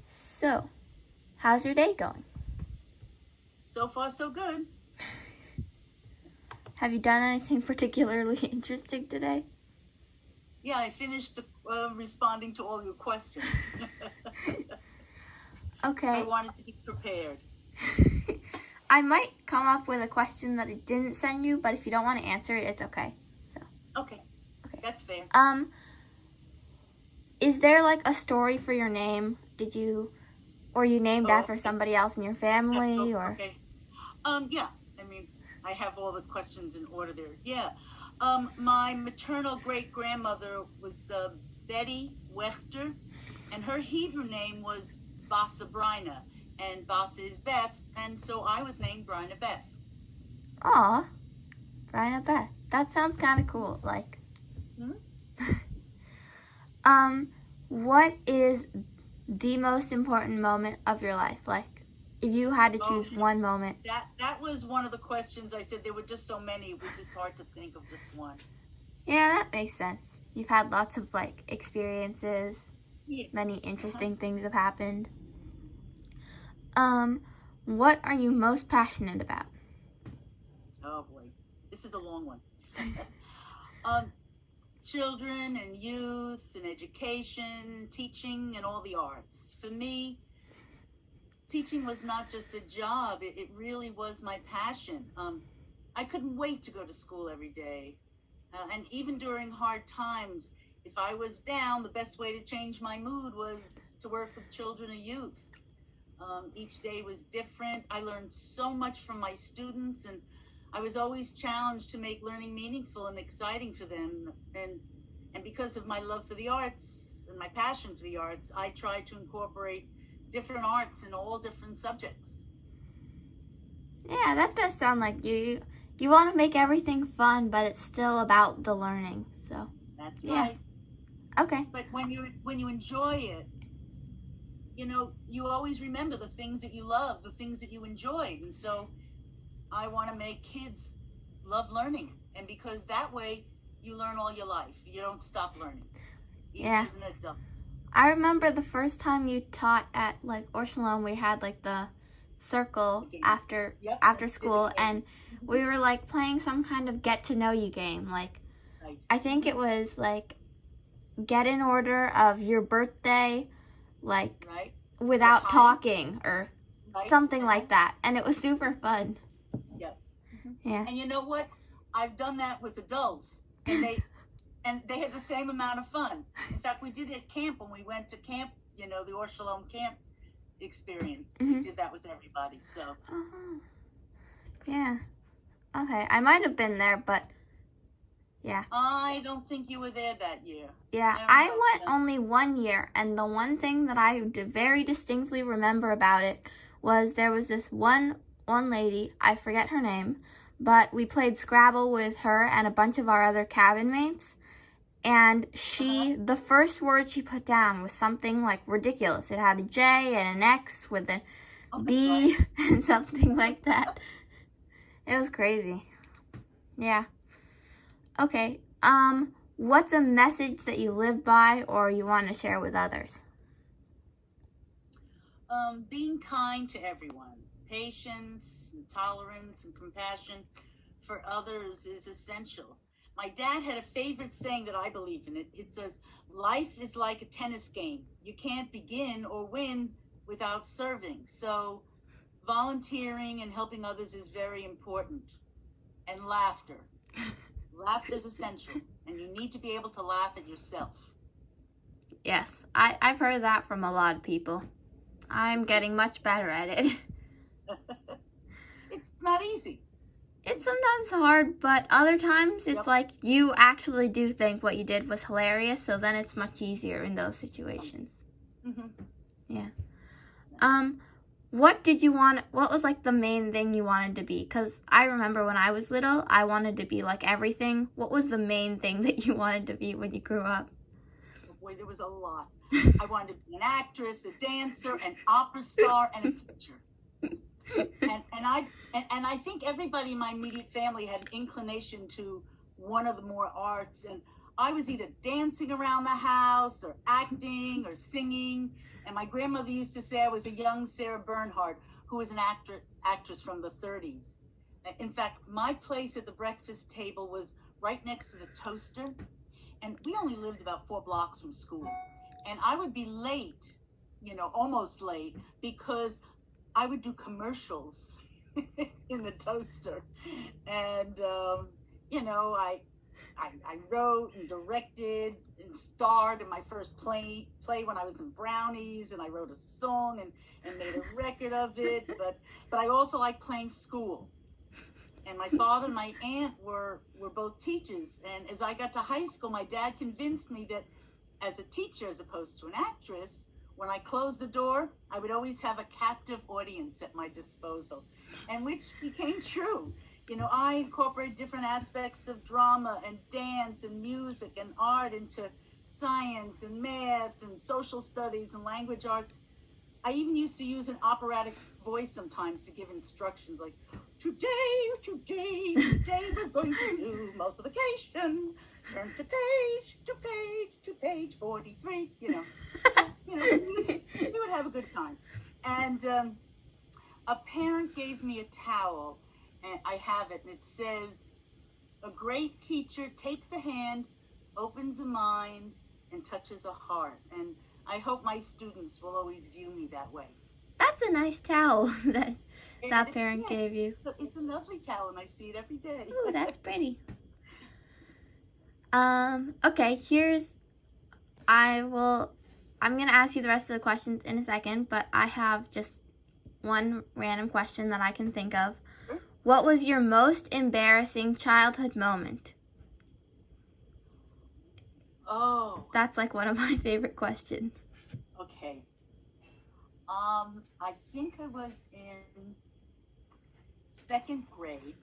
So, how's your day going? So far, so good. Have you done anything particularly interesting today? Yeah, I finished responding to all your questions. Okay. I wanted to be prepared. I might come up with a question that I didn't send you, but if you don't want to answer it, it's okay. So. Okay. That's fair. Is there like a story for your name? Or you named after somebody else in your family, or? Okay. Yeah. I mean, I have all the questions in order there. Yeah. My maternal great-grandmother was Betty Wechter, and her Hebrew name was Basa Bryna, and Basa is Beth, and so I was named Bryna Beth. Aw, Bryna Beth. That sounds kind of cool. Like, what is the most important moment of your life? Like, if you had to choose one moment. That was one of the questions. I said there were just so many. It was just hard to think of just one. Yeah, that makes sense. You've had lots of like experiences. Yeah. Many interesting things have happened. What are you most passionate about? Oh boy, this is a long one. Children and youth and education, teaching and all the arts. For me, teaching was not just a job. It really was my passion. I couldn't wait to go to school every day. And even during hard times, if I was down, the best way to change my mood was to work with children and youth. Each day was different. I learned so much from my students, and I was always challenged to make learning meaningful and exciting for them. And because of my love for the arts and my passion for the arts, I tried to incorporate different arts in all different subjects. Yeah, that does sound like you want to make everything fun, but it's still about the learning. So that's yeah. Right. Okay. But when you enjoy it, you always remember the things that you love, the things that you enjoyed. And so I want to make kids love learning. And because that way you learn all your life. You don't stop learning. Even as an adult. I remember the first time you taught at like Or Shalom, we had like the circle after school, and we were like playing some kind of get to know you game. Like, I think it was like get in order of your birthday, like without talking or something like that, and it was super fun. Yeah. And you know what? I've done that with adults, and they had the same amount of fun. In fact, we did it at camp when we went to camp. The Or Shalom camp experience. We did that with everybody. So. Yeah. Okay, I might have been there, but yeah. I don't think you were there that year. Yeah, I went only 1 year, and the one thing that I very distinctly remember about it was there was this one lady, I forget her name, but we played Scrabble with her and a bunch of our other cabin mates, and the first word she put down was something like ridiculous. It had a J and an X with a B and something like that. It was crazy. Yeah. Okay, what's a message that you live by or you want to share with others? Being kind to everyone. Patience and tolerance and compassion for others is essential. My dad had a favorite saying that I believe in. It says, life is like a tennis game. You can't begin or win without serving. So volunteering and helping others is very important. And laughter. Laughter is essential, and you need to be able to laugh at yourself. Yes, I've heard that from a lot of people. I'm getting much better at it. It's not easy. It's sometimes hard, but other times it's like you actually do think what you did was hilarious, so then it's much easier in those situations. Yeah. What was like the main thing you wanted to be? Because I remember when I was little, I wanted to be like everything. What was the main thing that you wanted to be when you grew up? Oh boy, there was a lot. I wanted to be an actress, a dancer, an opera star, and a teacher. And I think everybody in my immediate family had an inclination to one of the more arts. And I was either dancing around the house or acting or singing. And my grandmother used to say I was a young Sarah Bernhardt, who was an actress from the 30s. In fact, my place at the breakfast table was right next to the toaster. And we only lived about 4 blocks from school. And I would be late, almost late, because I would do commercials in the toaster. And, I wrote and directed and starred in my first play when I was in Brownies, and I wrote a song and made a record of it. But I also liked playing school. And my father and my aunt were both teachers. And as I got to high school, my dad convinced me that as a teacher, as opposed to an actress, when I closed the door, I would always have a captive audience at my disposal, and which became true. I incorporate different aspects of drama and dance and music and art into science and math and social studies and language arts. I even used to use an operatic voice sometimes to give instructions, like, today we're going to do multiplication. Turn to page 43, So, we would have a good time. And a parent gave me a towel, and I have it, and it says, a great teacher takes a hand, opens a mind, and touches a heart. And I hope my students will always view me that way. That's a nice towel that parent gave you. It's a lovely towel, and I see it every day. Ooh, that's pretty. Okay, I'm going to ask you the rest of the questions in a second, but I have just one random question that I can think of. Sure. What was your most embarrassing childhood moment? Oh. That's like one of my favorite questions. Okay. I think I was in 2nd grade.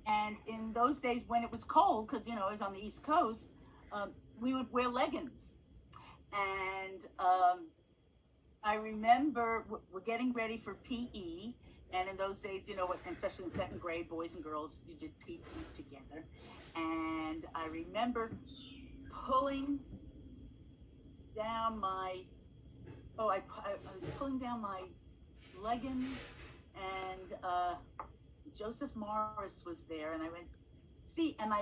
And in those days when it was cold, because, I was on the East Coast, we would wear leggings. And I remember we're getting ready for PE. And in those days, especially in 2nd grade, boys and girls, you did PE together. And I remember pulling down my, I was pulling down my leggings, and Joseph Morris was there, and I went, see, and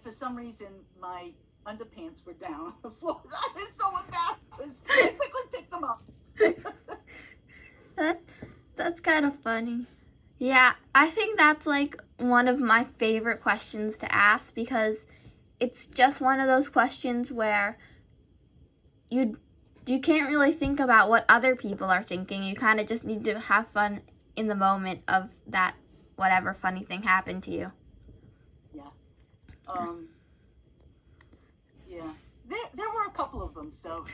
for some reason my underpants were down on the floor. I was so embarrassed. I quickly picked them up. That's kind of funny. Yeah, I think that's like one of my favorite questions to ask, because it's just one of those questions where you can't really think about what other people are thinking. You kind of just need to have fun in the moment of that whatever funny thing happened to you. Yeah. Yeah. There were a couple of them, so.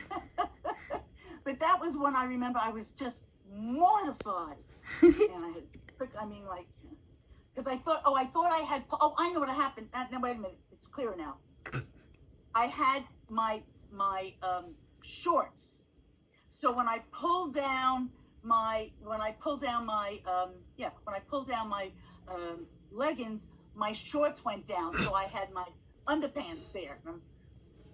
But that was one I remember I was just mortified. And because I thought I know what happened. No, wait a minute. It's clearer now. I had my shorts. So when I pulled down my leggings, my shorts went down, so I had my underpants there. And I'm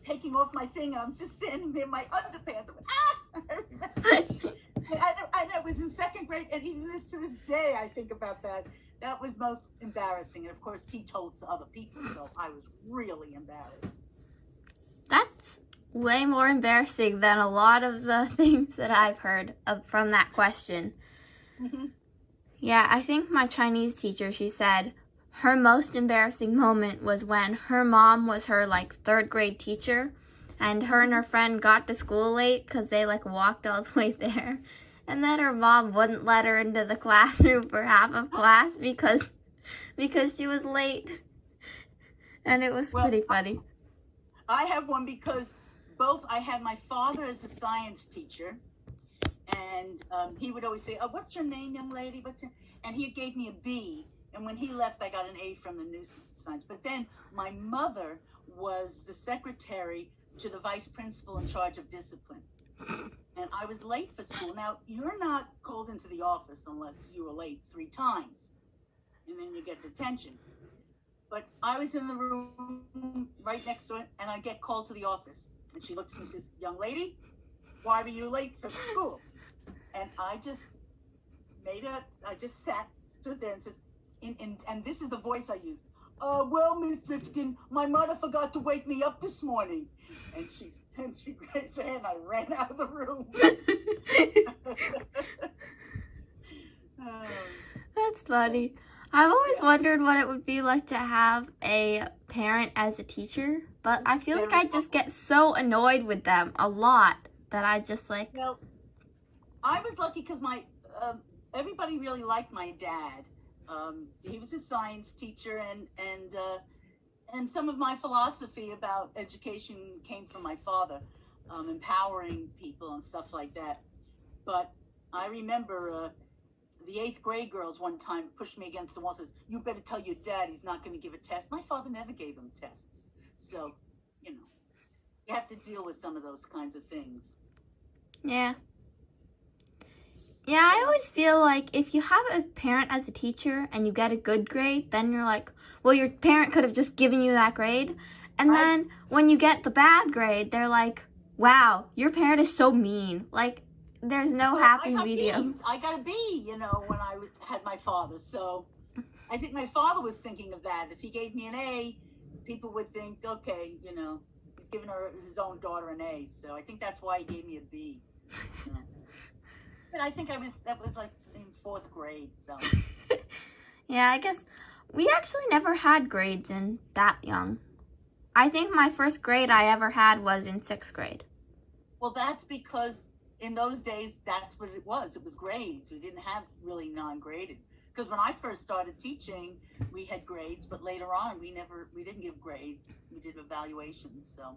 taking off my thing, and I'm just standing there in my underpants. And it was in 2nd grade, and even to this day, I think about that. That was most embarrassing. And of course, he told other people, so I was really embarrassed. That's way more embarrassing than a lot of the things that I've heard from that question. Mm-hmm. Yeah, I think my Chinese teacher, she said her most embarrassing moment was when her mom was her 3rd grade teacher, and her and her friend got to school late because they walked all the way there, and then her mom wouldn't let her into the classroom for half of class because she was late, and it was pretty funny. I have one because I had my father as a science teacher, and he would always say, what's your name, young lady? And he gave me a B, and when he left, I got an A from the new science. But then my mother was the secretary to the vice principal in charge of discipline. And I was late for school. Now, you're not called into the office unless you were late 3 times, and then you get detention. But I was in the room right next to it, and I get called to the office. And she looks at me and says, "Young lady, why were you late for school?" And I just stood there and says, and this is the voice I used. Well, Miss Rifkind, my mother forgot to wake me up this morning. And she raised her hand, and I ran out of the room. That's funny. I've always wondered what it would be like to have a parent as a teacher, but I feel like I just get so annoyed with them a lot that I just like. Well, I was lucky because everybody really liked my dad. He was a science teacher, and some of my philosophy about education came from my father, empowering people and stuff like that. But I remember the 8th grade girls one time pushed me against the wall and says, "You better tell your dad he's not going to give a test." My father never gave him tests. So, you have to deal with some of those kinds of things. Yeah. Yeah, I always feel like if you have a parent as a teacher and you get a good grade, then you're like, well, your parent could have just given you that grade. And then when you get the bad grade, they're like, wow, your parent is so mean. Like, there's no happy medium. I got a B, when I had my father. So I think my father was thinking of that. If he gave me an A, people would think, okay, he's giving his own daughter an A. So I think that's why he gave me a B. But I think that was like in 4th grade. So yeah, I guess we actually never had grades in that young. I think my first grade I ever had was in 6th grade. Well, that's because in those days, that's what it was. It was grades. We didn't have really non-graded. Because when I first started teaching, we had grades, but later on, we didn't give grades. We did evaluations. So.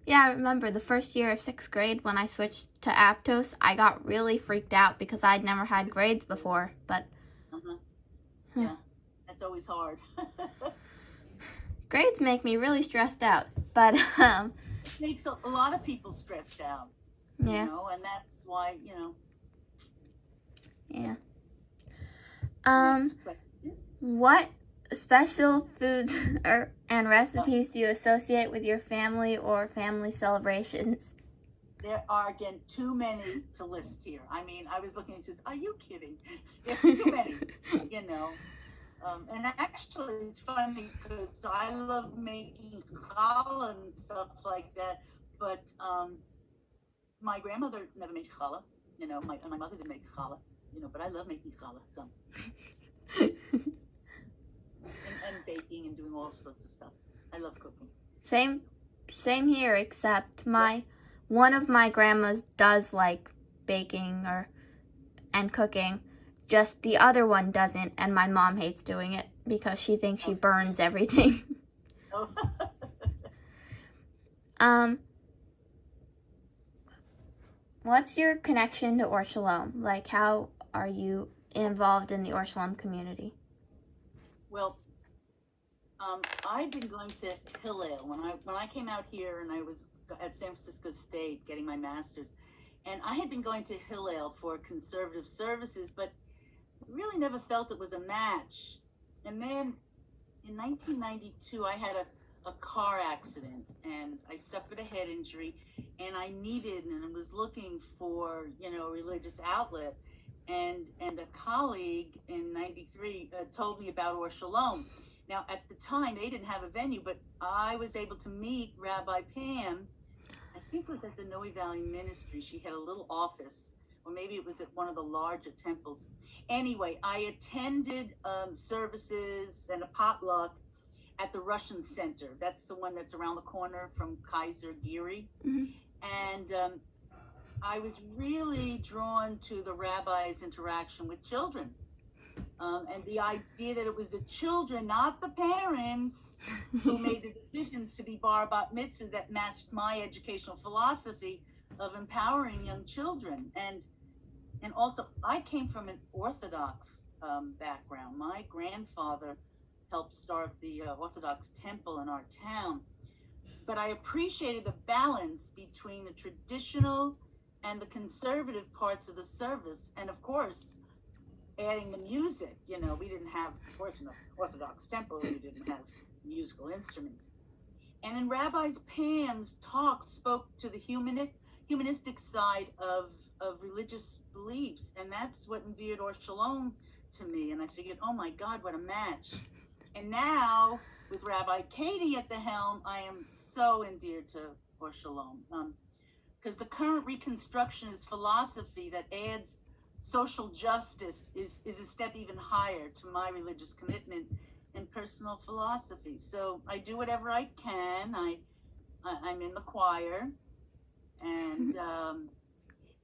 Yeah, I remember the first year of 6th grade when I switched to Aptos, I got really freaked out because I'd never had grades before. But yeah, that's always hard. Grades make me really stressed out, but it makes a lot of people stressed out. Yeah. And that's why, Yeah. What special foods and recipes do you associate with your family or family celebrations? There are, again, too many to list here. I mean, I was looking and says, are you kidding? There are too many, And actually, it's funny because I love making challah and stuff like that. But my grandmother never made challah. My mother didn't make challah. But I love making challah. So. and baking and doing all sorts of stuff. I love cooking. Same here, except one of my grandmas does like baking and cooking. Just the other one doesn't, and my mom hates doing it because she thinks she burns everything. What's your connection to Or Shalom? Like, how are you involved in the Or Shalom community? Well, I've been going to Hillel when I came out here, and I was at San Francisco State getting my master's, and I had been going to Hillel for conservative services, but really never felt it was a match. And then in 1992, I had a car accident, and I suffered a head injury, and I needed and was looking for a religious outlet. And a colleague in 93 told me about Or Shalom. Now, at the time, they didn't have a venue, but I was able to meet Rabbi Pam. I think it was at the Noe Valley Ministry. She had a little office, or maybe it was at one of the larger temples. Anyway, I attended services and a potluck at the Russian Center. That's the one that's around the corner from Kaiser Geary. Mm-hmm. And I was really drawn to the rabbi's interaction with children. And the idea that it was the children, not the parents, who made the decisions to be bar bat mitzvah that matched my educational philosophy of empowering young children. And also, I came from an Orthodox background. My grandfather helped start the Orthodox temple in our town. But I appreciated the balance between the traditional and the conservative parts of the service. And of course, adding the music. You know, we didn't have, of course, in the Orthodox temple, we didn't have musical instruments. And in Rabbi Pam's talk spoke to the humanistic side of religious beliefs, and that's what endeared Or Shalom to me. And I figured, oh my God, what a match. And now, with Rabbi Katie at the helm, I am so endeared to Or Shalom. Because the current Reconstructionist philosophy that adds social justice is a step even higher to my religious commitment and personal philosophy. So I do whatever I can. I'm in the choir, and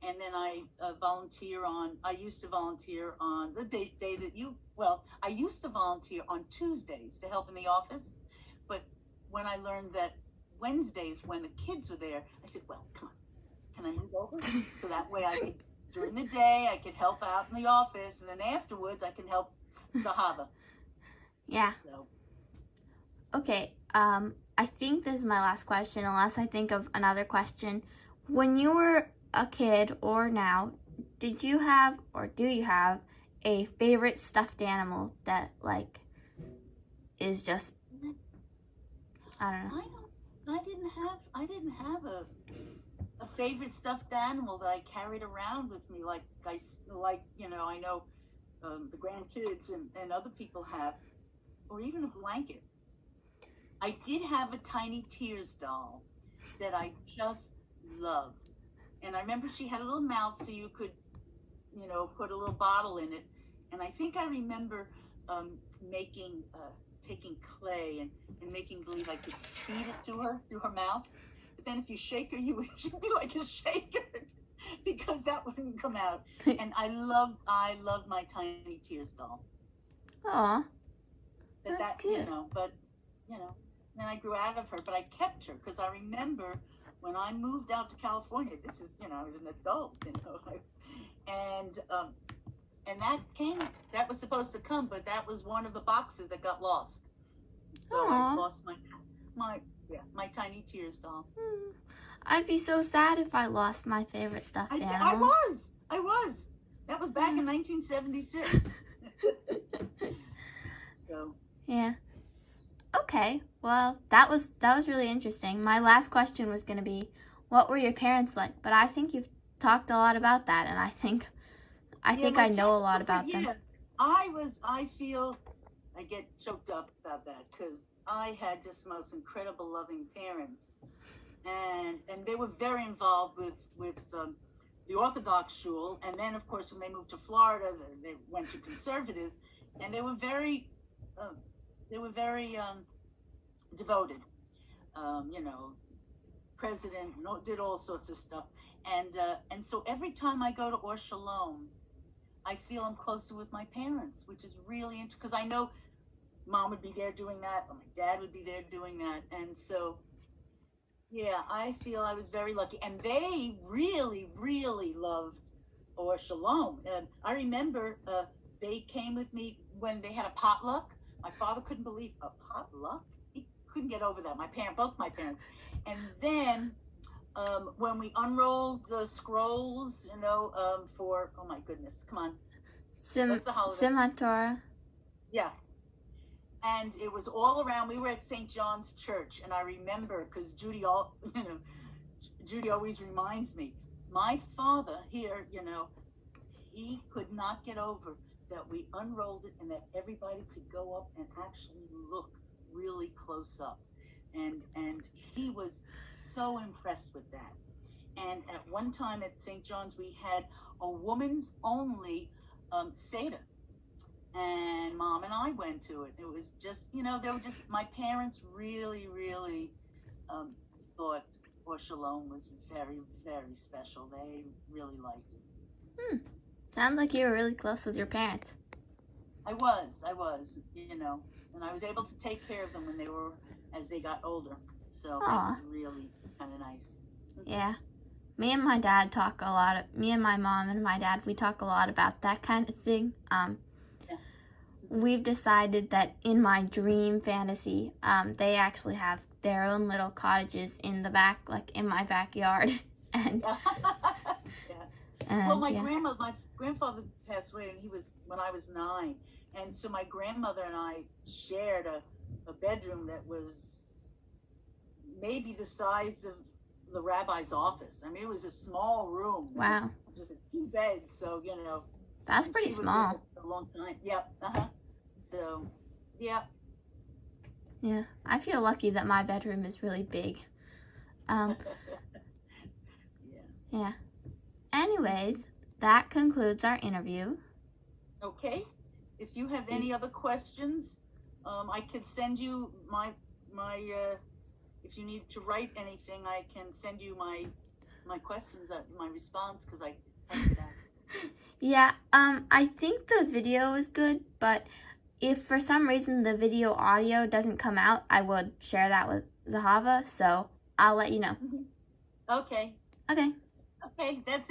then I volunteer on. I used to volunteer on the day that you. Well, I used to volunteer on Tuesdays to help in the office, but when I learned that Wednesdays, when the kids were there, I said, "Well, come on, can I move over?" So that way, I could during the day I could help out in the office, and then afterwards I can help Sahaba. Yeah. So. Okay. I think this is my last question, unless I think of another question. When you were a kid or now, did you have or do you have a favorite stuffed animal that like is just, I don't know. I didn't have a favorite stuffed animal that I carried around with me like you know, I know the grandkids and other people have, or even a blanket. I did have a Tiny Tears doll that I just loved. And I remember she had a little mouth so you could, you know, put a little bottle in it. And I think I remember taking clay and making believe I could feed it to her through her mouth. But then if you shake her, she'd be like a shaker because that wouldn't come out. And I loved my Tiny Tears doll. Aw. That's cute. You know, then I grew out of her, but I kept her because I remember when I moved out to California, this is, you know, I was an adult, you know, and that was supposed to come, but that was one of the boxes that got lost. So Aww. I lost my Tiny Tears doll. I'd be so sad if I lost my favorite stuffed animal. I was. That was back in 1976. So. Yeah. Okay. Well, that was really interesting. My last question was going to be, what were your parents like? But I think you've talked a lot about that, and I think I know a lot about them. I feel I get choked up about that because I had just the most incredible, loving parents, and they were very involved with the Orthodox shul, and then of course when they moved to Florida, they went to conservative, and they were very devoted. You know, president did all sorts of stuff, and so every time I go to Or Shalom, I feel I'm closer with my parents, which is really interesting because I know Mom would be there doing that, or my dad would be there doing that, and so yeah, I feel I was very lucky, and they really, really loved Or Shalom. And I remember they came with me when they had a potluck. My father couldn't believe a potluck. He couldn't get over that. Both my parents. And then when we unrolled the scrolls, you know, for, oh my goodness, come on. That's the holiday. Simchat Torah. Yeah. And it was all around. We were at St. John's Church, and I remember because Judy always reminds me. My father here, you know, he could not get over that we unrolled it and that everybody could go up and actually look really close up. And he was so impressed with that. And at one time at St. John's, we had a woman's only Seder. And Mom and I went to it. It was just, you know, my parents really, really thought Or Shalom was very, very special. They really liked it. Sounds like you were really close with your parents. I was, you know, and I was able to take care of them as they got older. So that was really kind of nice. Yeah. Me and my dad talk a lot. Me and my mom and my dad, we talk a lot about that kind of thing. We've decided that in my dream fantasy, they actually have their own little cottages in the back, like in my backyard. And yeah. Well, my grandfather passed away when I was 9. And so my grandmother and I shared a bedroom that was maybe the size of the rabbi's office. I mean, it was a small room. Wow. Just 2 beds. So, That's pretty small. Was there for a long time. Yep. So, yeah. Yeah. I feel lucky that my bedroom is really big. Yeah. Anyways, that concludes our interview. Okay. If you have any other questions, I could send you my if you need to write anything, I can send you my questions, my response, because I typed it out. Yeah, I think the video is good, but if for some reason the video audio doesn't come out, I would share that with Zahava, so I'll let you know. Okay. Okay. Okay, that's